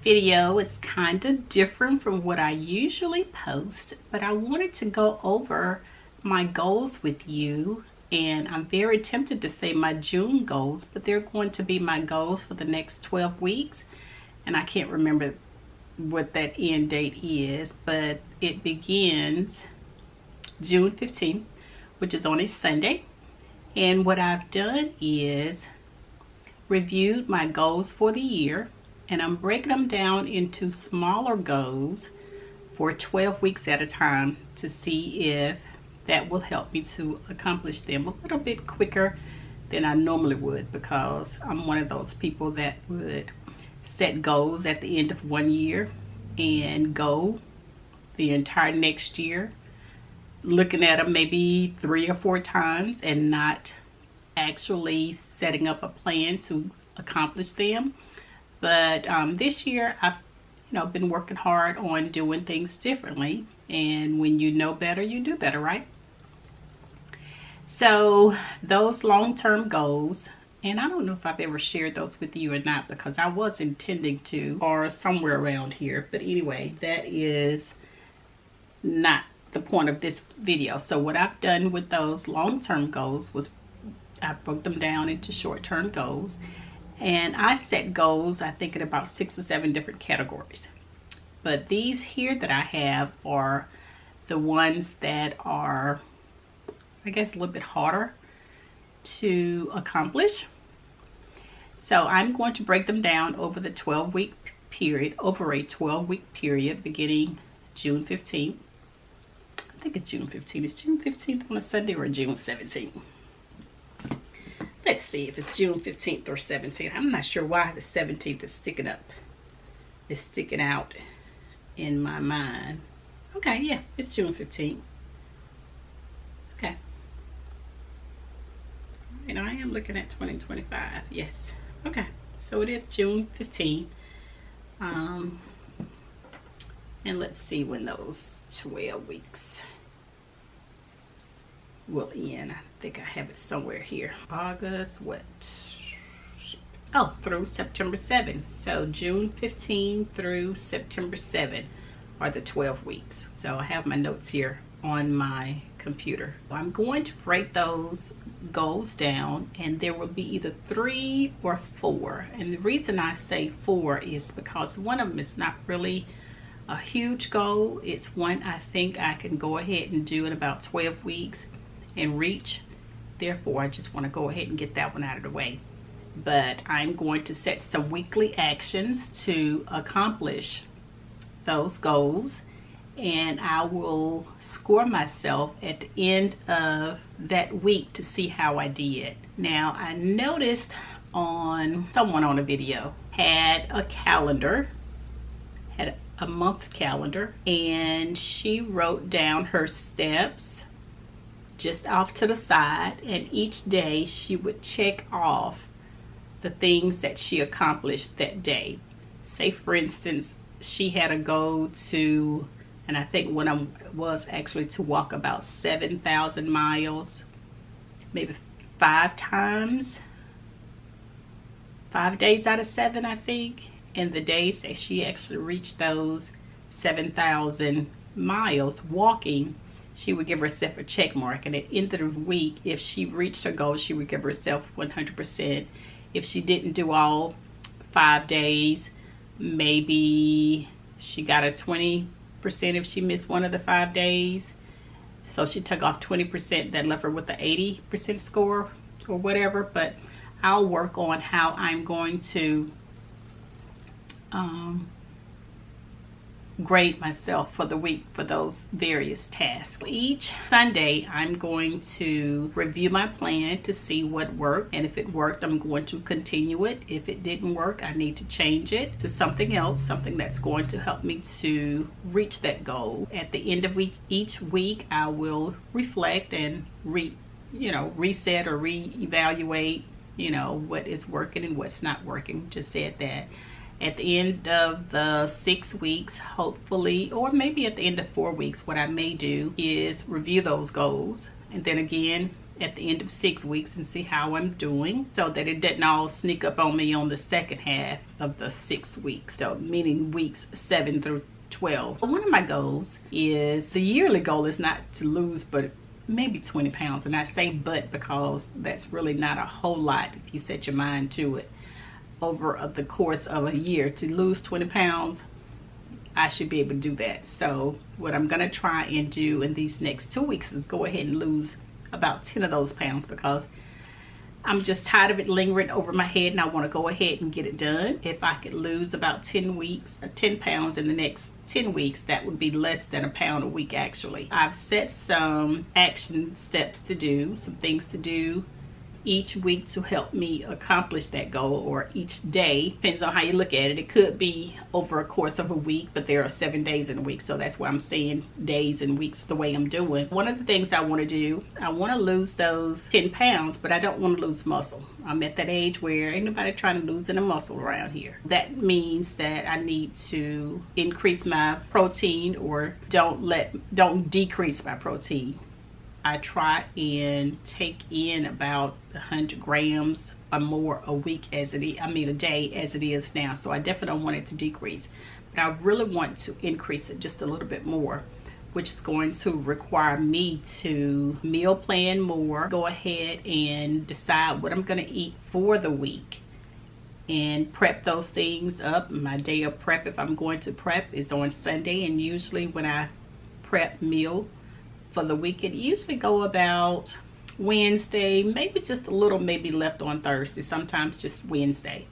video is kind of different from what I usually post, but I wanted to go over my goals with you. And I'm very tempted to say my June goals, but they're going to be my goals for the next 12 weeks. And I can't remember what that end date is, but it begins June 15th, which is on a Sunday. And what I've done is reviewed my goals for the year, and I'm breaking them down into smaller goals for 12 weeks at a time to see if that will help me to accomplish them a little bit quicker than I normally would, because I'm one of those people that would set goals at the end of one year and go the entire next year looking at them maybe 3 or 4 times and not actually setting up a plan to accomplish them. But this year I've been working hard on doing things differently, and when you know better, you do better, right? So those long-term goals, and I don't know if I've ever shared those with you or not, because I was intending to, or somewhere around here. But anyway, that is not the point of this video. So what I've done with those long-term goals was I broke them down into short-term goals. And I set goals, I think, in about 6 or 7 different categories. But these here that I have are the ones that are, I guess, a little bit harder to accomplish. So I'm going to break them down over the 12-week period, over a 12-week period beginning June 15th. I think it's June 15th. Is June 15th on a Sunday or June 17th? Let's see if it's June 15th or 17th. I'm not sure why the 17th is sticking out in my mind. Okay, yeah, it's June 15th. Okay. And I am looking at 2025. Yes. Okay. So it is June 15th. And let's see when those 12 weeks will end. I think I have it somewhere here. August, what? Oh, through September 7th. So June 15 through September 7 are the 12 weeks. So I have my notes here on my computer. I'm going to break those goals down, and there will be either 3 or 4. And the reason I say 4 is because one of them is not really a huge goal. It's one I think I can go ahead and do in about 12 weeks and reach. Therefore, I just want to go ahead and get that one out of the way. But I'm going to set some weekly actions to accomplish those goals, and I will score myself at the end of that week to see how I did. Now, I noticed someone on a video had a calendar, had a month calendar, and she wrote down her steps just off to the side, and each day she would check off the things that she accomplished that day. Say, for instance, she had a goal to, and I think one of them was actually to walk about 7,000 miles, maybe 5 times, 5 days out of 7, I think. And the days that she actually reached those 7,000 miles walking, she would give herself a check mark. And at the end of the week, if she reached her goal, she would give herself 100%. If she didn't do all 5 days, maybe she got a 20% if she missed one of the 5 days. So she took off 20%, that left her with the 80% score or whatever. But I'll work on how I'm going to grade myself for the week for those various tasks. Each Sunday, I'm going to review my plan to see what worked, and if it worked, I'm going to continue it. If it didn't work, I need to change it to something else, something that's going to help me to reach that goal. At the end of each week, I will reflect and reset or reevaluate, what is working and what's not working. Just said that. At the end of the 6 weeks, hopefully, or maybe at the end of 4 weeks, what I may do is review those goals. And then again, at the end of 6 weeks and see how I'm doing, so that it doesn't all sneak up on me on the second half of the 6 weeks, so meaning weeks 7 through 12. One of my goals is, the yearly goal is not to lose but maybe 20 pounds. And I say but because that's really not a whole lot if you set your mind to it. Over the course of a year, to lose 20 pounds, I should be able to do that. So what I'm going to try and do in these next 2 weeks is go ahead and lose about 10 of those pounds, because I'm just tired of it lingering over my head and I want to go ahead and get it done. If I could lose about 10 pounds in the next 10 weeks, that would be less than a pound a week actually. I've set some action steps to do, some things to do each week to help me accomplish that goal, or each day, depends on how you look at it. It could be over a course of a week, but there are 7 days in a week, so that's why I'm saying days and weeks the way I'm doing. One of the things I want to do, I want to lose those 10 pounds, but I don't want to lose muscle. I'm at that age where ain't nobody trying to lose any muscle around here. That means that I need to increase my protein, or don't decrease my protein. I try and take in about 100 grams or more a week as it is, a day as it is now. So I definitely don't want it to decrease. But I really want to increase it just a little bit more, which is going to require me to meal plan more, go ahead and decide what I'm going to eat for the week and prep those things up. My day of prep, if I'm going to prep, is on Sunday, and usually when I prep meal for the week, it usually go about Wednesday, maybe just a little maybe left on Thursday, sometimes just Wednesday.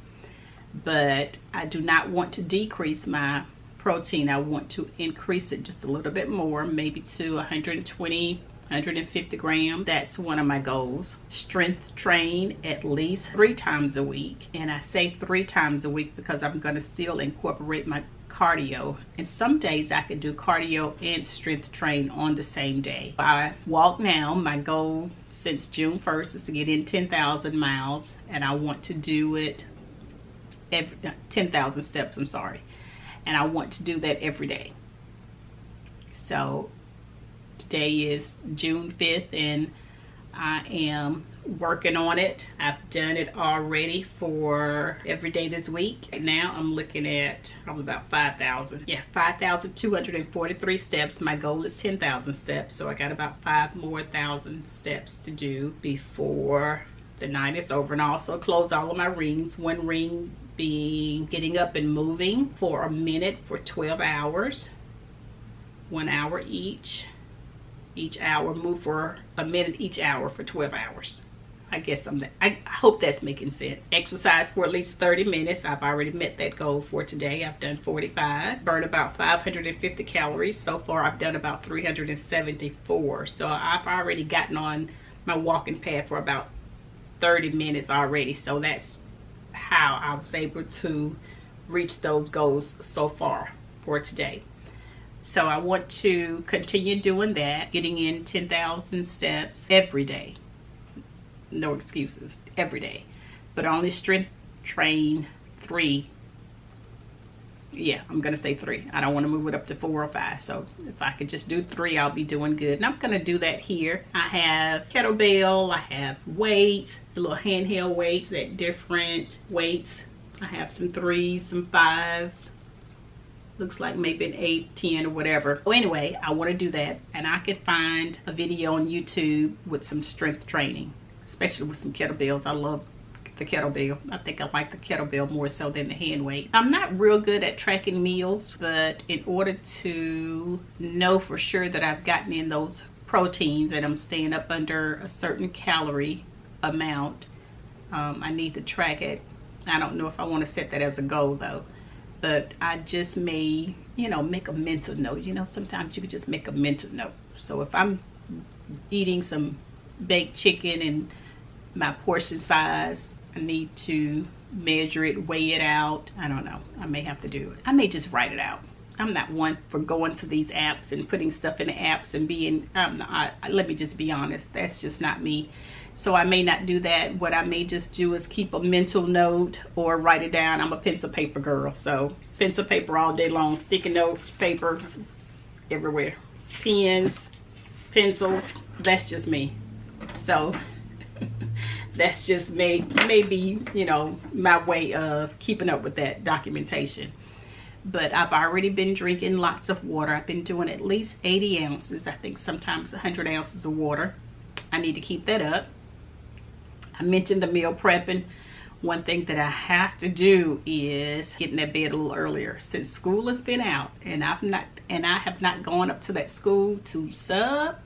But I do not want to decrease my protein. I want to increase it just a little bit more, maybe to 120, 150 grams. That's one of my goals. Strength train at least 3 times a week. And I say 3 times a week because I'm going to still incorporate my cardio, and some days I could do cardio and strength train on the same day. I walk now. My goal since June 1st is to get in 10,000 miles, and I want to do it 10,000 steps, I'm sorry, and I want to do that every day. So today is June 5th and I am working on it. I've done it already for every day this week. Right now I'm looking at probably about 5,000. Yeah, 5,243 steps. My goal is 10,000 steps, so I got about 5,000 more steps to do before the night is over. And I also close all of my rings. One ring being getting up and moving for a minute for 12 hours. 1 hour each. Each hour, move for a minute each hour for 12 hours. I guess I hope that's making sense. Exercise for at least 30 minutes. I've already met that goal for today. I've done 45. Burn about 550 calories. So far I've done about 374. So I've already gotten on my walking path for about 30 minutes already. So that's how I was able to reach those goals so far for today. So I want to continue doing that, getting in 10,000 steps every day. No excuses, every day. But only strength train 3. Yeah, I'm going to say 3. I don't want to move it up to 4 or 5. So if I could just do 3, I'll be doing good. And I'm going to do that here. I have kettlebell, I have weights, the little handheld weights at different weights. I have some 3s, some 5s. Looks like maybe an 8, 10 or whatever. So anyway, I want to do that, and I can find a video on YouTube with some strength training, especially with some kettlebells. I love the kettlebell. I think I like the kettlebell more so than the hand weight. I'm not real good at tracking meals, but in order to know for sure that I've gotten in those proteins and I'm staying up under a certain calorie amount, I need to track it. I don't know if I want to set that as a goal though. But I just may, make a mental note. Sometimes you can just make a mental note. So if I'm eating some baked chicken and my portion size, I need to measure it, weigh it out. I don't know. I may have to do it. I may just write it out. I'm not one for going to these apps and putting stuff in the apps and being, let me just be honest. That's just not me. So I may not do that. What I may just do is keep a mental note or write it down. I'm a pencil paper girl. So pencil paper all day long, sticky notes, paper everywhere, pens, pencils. That's just me. So that's just maybe, you know, my way of keeping up with that documentation. But I've already been drinking lots of water. I've been doing at least 80 ounces. I think sometimes 100 ounces of water. I need to keep that up. I mentioned the meal prepping. One thing that I have to do is get in that bed a little earlier. Since school has been out and I have not gone up to that school to sub,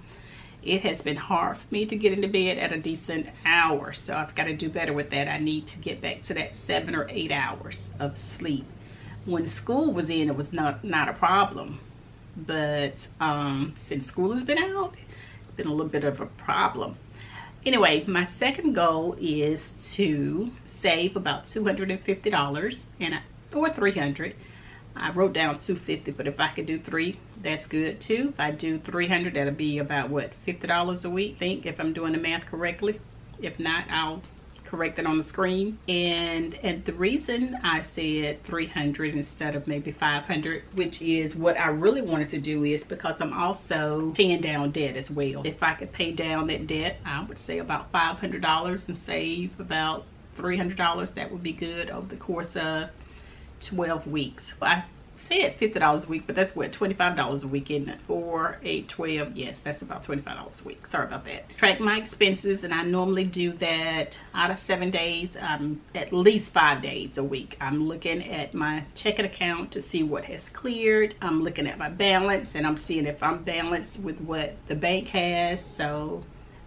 it has been hard for me to get into bed at a decent hour. So I've got to do better with that. I need to get back to that 7 or 8 hours of sleep. When school was in, it was not a problem. But since school has been out, it's been a little bit of a problem. Anyway, my second goal is to save about $250 or $300. I wrote down $250, but if I could do $300, that's good too. If I do $300, that'll be about what, $50 a week, I think, if I'm doing the math correctly. If not, I'll correct it on the screen. And the reason I said $300 instead of maybe $500, which is what I really wanted to do, is because I'm also paying down debt as well. If I could pay down that debt, I would say about $500 and save about $300. That would be good over the course of 12 weeks. I said $50 a week, but that's what, $25 a week, isn't it? 4, 8, 12. Yes, that's about $25 a week. Sorry about that. Track my expenses, and I normally do that out of 7 days, at least 5 days a week. I'm looking at my checking account to see what has cleared. I'm looking at my balance, and I'm seeing if I'm balanced with what the bank has. So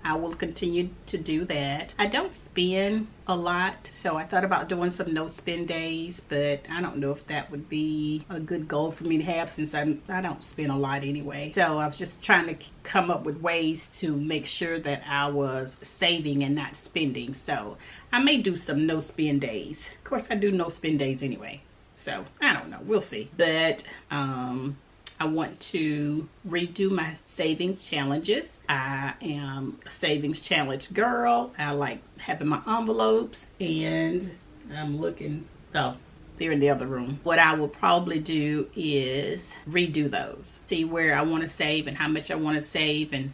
I will continue to do that. I don't spend a lot, so I thought about doing some no spend days, but I don't know if that would be a good goal for me to have, since I don't spend a lot anyway. So I was just trying to come up with ways to make sure that I was saving and not spending. So I may do some no spend days. Of course, I do no spend days anyway, so I don't know, we'll see. But I want to redo my savings challenges. I am a savings challenge girl. I like having my envelopes, and I'm looking, oh, they're in the other room. What I will probably do is redo those. See where I want to save and how much I want to save, and,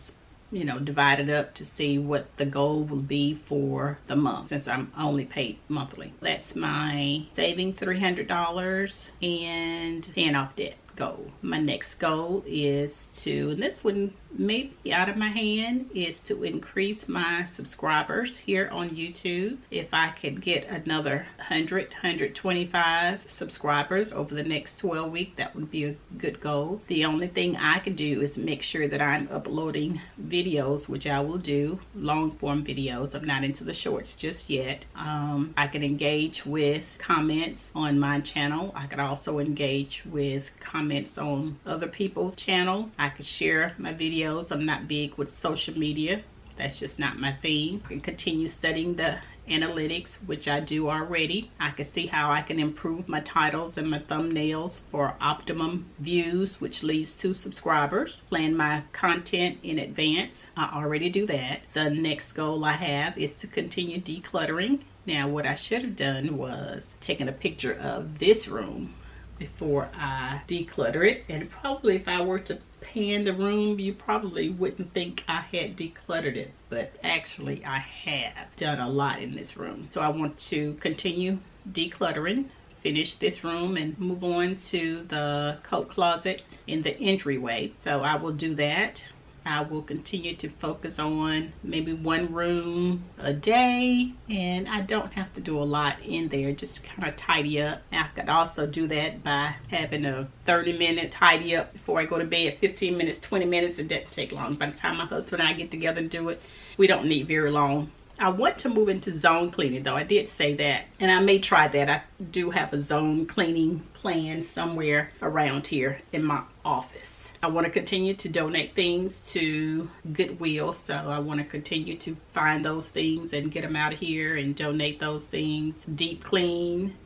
you know, divide it up to see what the goal will be for the month, since I'm only paid monthly. That's my saving $300 and paying off debt goal. My next goal is to, and this one may be out of my hand, is to increase my subscribers here on YouTube. If I could get another 125 subscribers over the next 12 weeks, that would be a good goal. The only thing I could do is make sure that I'm uploading videos, which I will do, long form videos. I'm not into the shorts just yet. I can engage with comments on my channel. I could also engage with comments on other people's channel. I could share my videos. I'm not big with social media. That's just not my thing. I can continue studying the analytics, which I do already. I can see how I can improve my titles and my thumbnails for optimum views, which leads to subscribers. Plan my content in advance. I already do that. The next goal I have is to continue decluttering. Now, what I should have done was taken a picture of this room before I declutter it, and probably if I were to pan the room, you probably wouldn't think I had decluttered it, but actually I have done a lot in this room. So I want to continue decluttering, finish this room, and move on to the coat closet in the entryway. So I will do that. I will continue to focus on maybe one room a day, and I don't have to do a lot in there, just kind of tidy up. I could also do that by having a 30-minute tidy up before I go to bed, 15 minutes, 20 minutes. It doesn't take long. By the time my husband and I get together and do it, we don't need very long. I want to move into zone cleaning, though. I did say that, and I may try that. I do have a zone cleaning plan somewhere around here in my office. I want to continue to donate things to Goodwill, so I want to continue to find those things and get them out of here and donate those things. Deep clean,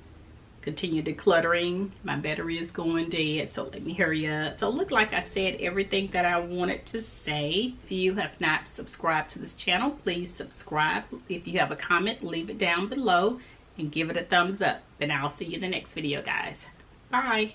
continue decluttering. My battery is going dead, so let me hurry up. So look, like I said everything that I wanted to say. If you have not subscribed to this channel, please subscribe. If you have a comment, leave it down below and give it a thumbs up. And I'll see you in the next video, guys. Bye.